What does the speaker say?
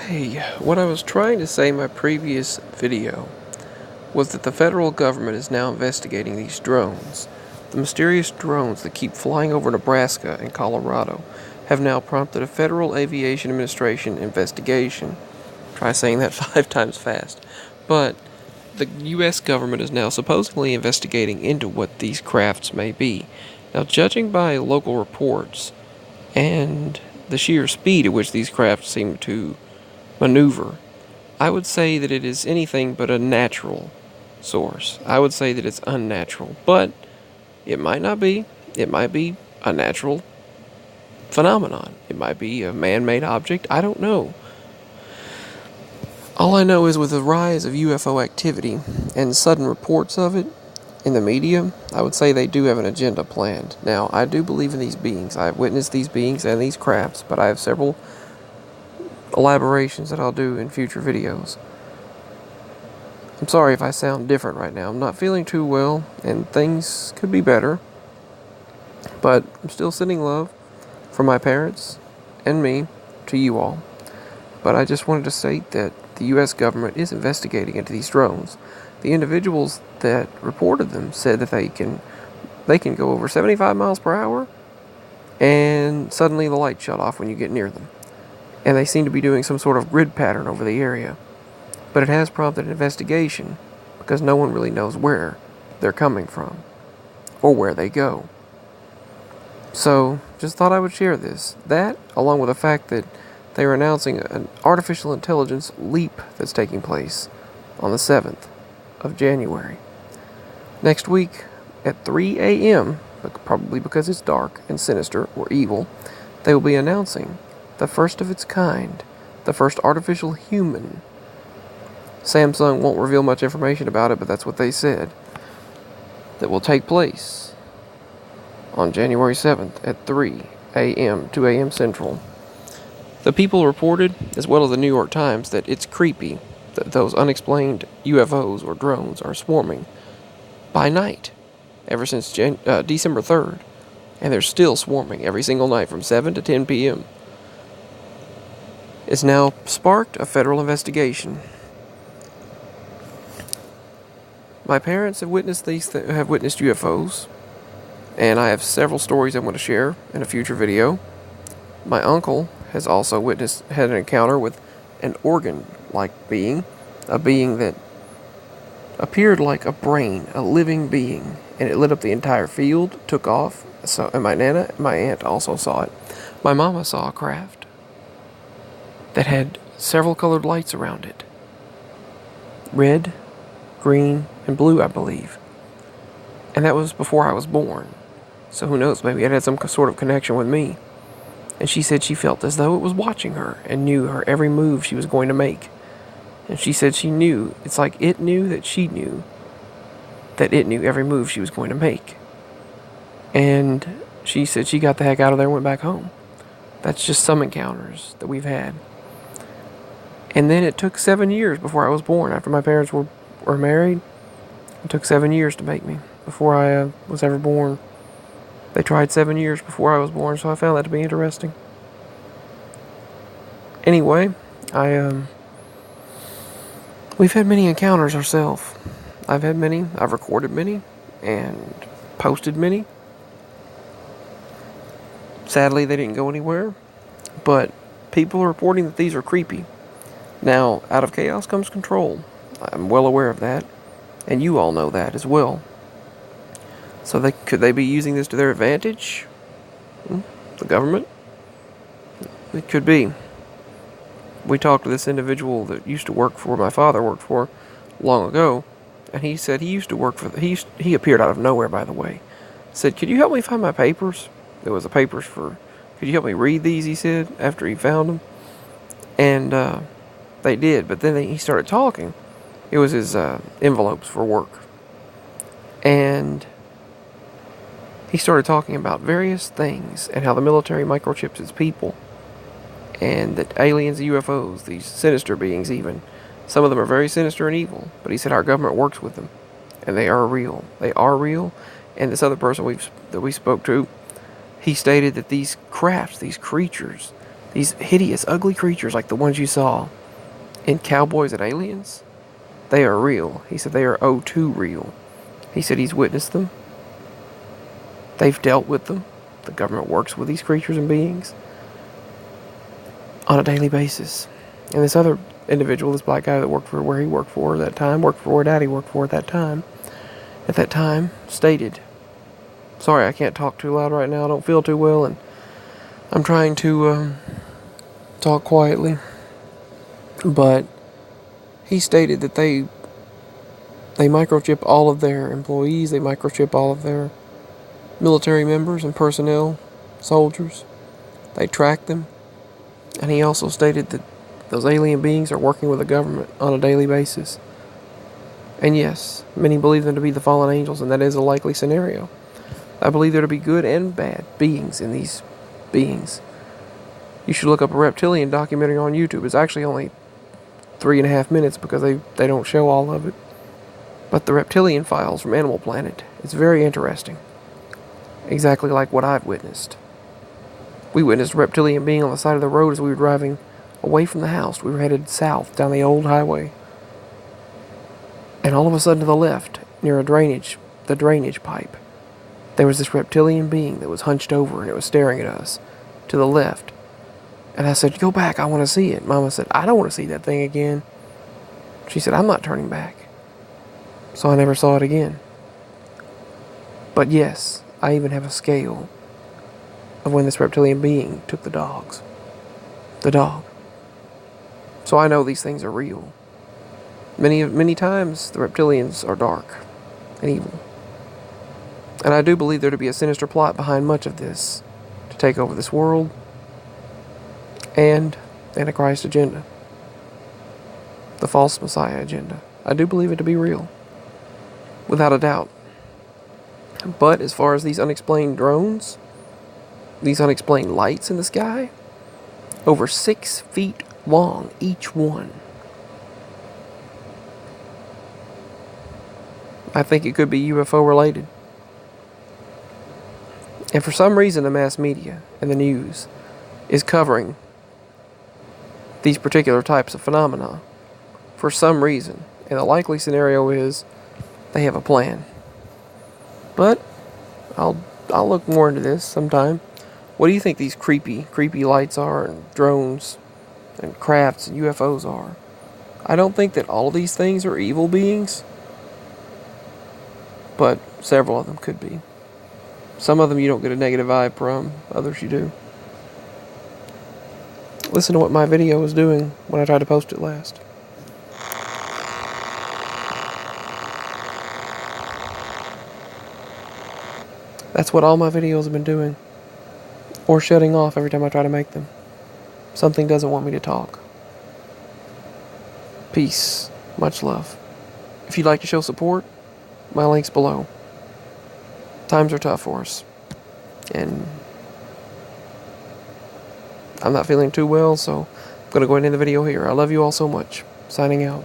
Hey, what I was trying to say in my previous video was that the federal government is now investigating these drones. The mysterious drones that keep flying over Nebraska and Colorado have now prompted a Federal Aviation Administration investigation. Try saying that 5 times fast. But the U.S. government is now supposedly investigating into what these crafts may be. Now, judging by local reports and the sheer speed at which these crafts seem to maneuver, I would say that it is anything but a natural source. I would say that it's unnatural, but it might not be. It might be a natural phenomenon. It might be a man-made object. I don't know. All I know is with the rise of UFO activity and sudden reports of it in the media, I would say they do have an agenda planned. Now, I do believe in these beings. I have witnessed these beings and these crafts, but I have several elaborations that I'll do in future videos. I'm sorry if I sound different right now. I'm not feeling too well, and things could be better. But I'm still sending love from my parents and me to you all. But I just wanted to state that the U.S. government is investigating into these drones. The individuals that reported them said that they can go over 75 miles per hour, and suddenly the lights shut off when you get near them. And they seem to be doing some sort of grid pattern over the area. But it has prompted an investigation because no one really knows where they're coming from or where they go. So, just thought I would share this. That, along with the fact that they are announcing an artificial intelligence leap that's taking place on the 7th of January. Next week at 3 a.m., probably because it's dark and sinister or evil, they will be announcing the first of its kind, the first artificial human. Samsung won't reveal much information about it, but that's what they said. That will take place on January 7th at 3 a.m., 2 a.m. Central. The People reported, as well as the New York Times, that it's creepy that those unexplained UFOs or drones are swarming by night ever since December 3rd, and they're still swarming every single night from 7 to 10 p.m. It's now sparked a federal investigation. My parents have witnessed witnessed UFOs, and I have several stories I want to share in a future video. My uncle has also had an encounter with an organ-like being, a being that appeared like a brain, a living being, and it lit up the entire field, took off. So, and my aunt also saw it. My mama saw a craft that had several colored lights around it. Red, green, and blue, I believe. And that was before I was born. So who knows, maybe it had some sort of connection with me. And she said she felt as though it was watching her and knew her every move she was going to make. And she said she knew, it's like it knew that she knew that it knew every move she was going to make. And she said she got the heck out of there and went back home. That's just some encounters that we've had. And then it took 7 years before I was born. After my parents were married, it took 7 years to make me before I was ever born. They tried 7 years before I was born, so I found that to be interesting. Anyway, we've had many encounters ourselves. I've had many, I've recorded many, and posted many. Sadly, they didn't go anywhere, but people are reporting that these are creepy. Now, out of chaos comes control. I'm well aware of that, and you all know that as well. So could they be using this to their advantage? The government? It could be. We talked to this individual that used to work for, my father worked for, long ago, and he said he used to work for, he appeared out of nowhere, by the way. Said, could you help me find my papers? There was the papers for, could you help me read these, he said, after he found them. And they did, but then he started talking. It was his envelopes for work. And he started talking about various things and how the military microchips its people. And that aliens and UFOs, these sinister beings even, some of them are very sinister and evil. But he said our government works with them. And they are real. They are real. And this other person that we spoke to, he stated that these crafts, these creatures, These hideous, ugly creatures like the ones you saw in Cowboys and Aliens, they are real. He said they are O2 real. He said he's witnessed them. They've dealt with them. The government works with these creatures and beings on a daily basis. And this other individual, this black guy that worked for where he worked for at that time, worked for where Daddy worked for at that time, stated, sorry, I can't talk too loud right now. I don't feel too well, and I'm trying to talk quietly. But he stated that they microchip all of their employees. They microchip all of their military members and personnel, soldiers. They track them. And he also stated that those alien beings are working with the government on a daily basis. And yes, many believe them to be the fallen angels, and that is a likely scenario. I believe there to be good and bad beings in these beings. You should look up a reptilian documentary on YouTube. It's actually only 3.5 minutes because they don't show all of it. But the reptilian files from Animal Planet, it's very interesting. Exactly like what I've witnessed. We witnessed a reptilian being on the side of the road as we were driving away from the house. We were headed south down the old highway. And all of a sudden to the left, near the drainage pipe, there was this reptilian being that was hunched over and it was staring at us to the left. And I said, go back, I want to see it. Mama said, I don't want to see that thing again. She said, I'm not turning back. So I never saw it again. But yes, I even have a scale of when this reptilian being took the dog. So I know these things are real. Many times the reptilians are dark and evil. And I do believe there to be a sinister plot behind much of this to take over this world and the Antichrist agenda. The false Messiah agenda. I do believe it to be real. Without a doubt. But as far as these unexplained drones, these unexplained lights in the sky, over 6 feet long, each one. I think it could be UFO related. And for some reason, the mass media and the news is covering these particular types of phenomena for some reason. And the likely scenario is they have a plan. But I'll look more into this sometime. What do you think these creepy lights are, and drones, and crafts, and UFOs are? I don't think that all of these things are evil beings, but several of them could be. Some of them you don't get a negative vibe from, others you do. Listen to what my video was doing when I tried to post it last. That's what all my videos have been doing. Or shutting off every time I try to make them. Something doesn't want me to talk. Peace. Much love. If you'd like to show support, my link's below. Times are tough for us. And I'm not feeling too well, so I'm going to go ahead and end the video here. I love you all so much. Signing out.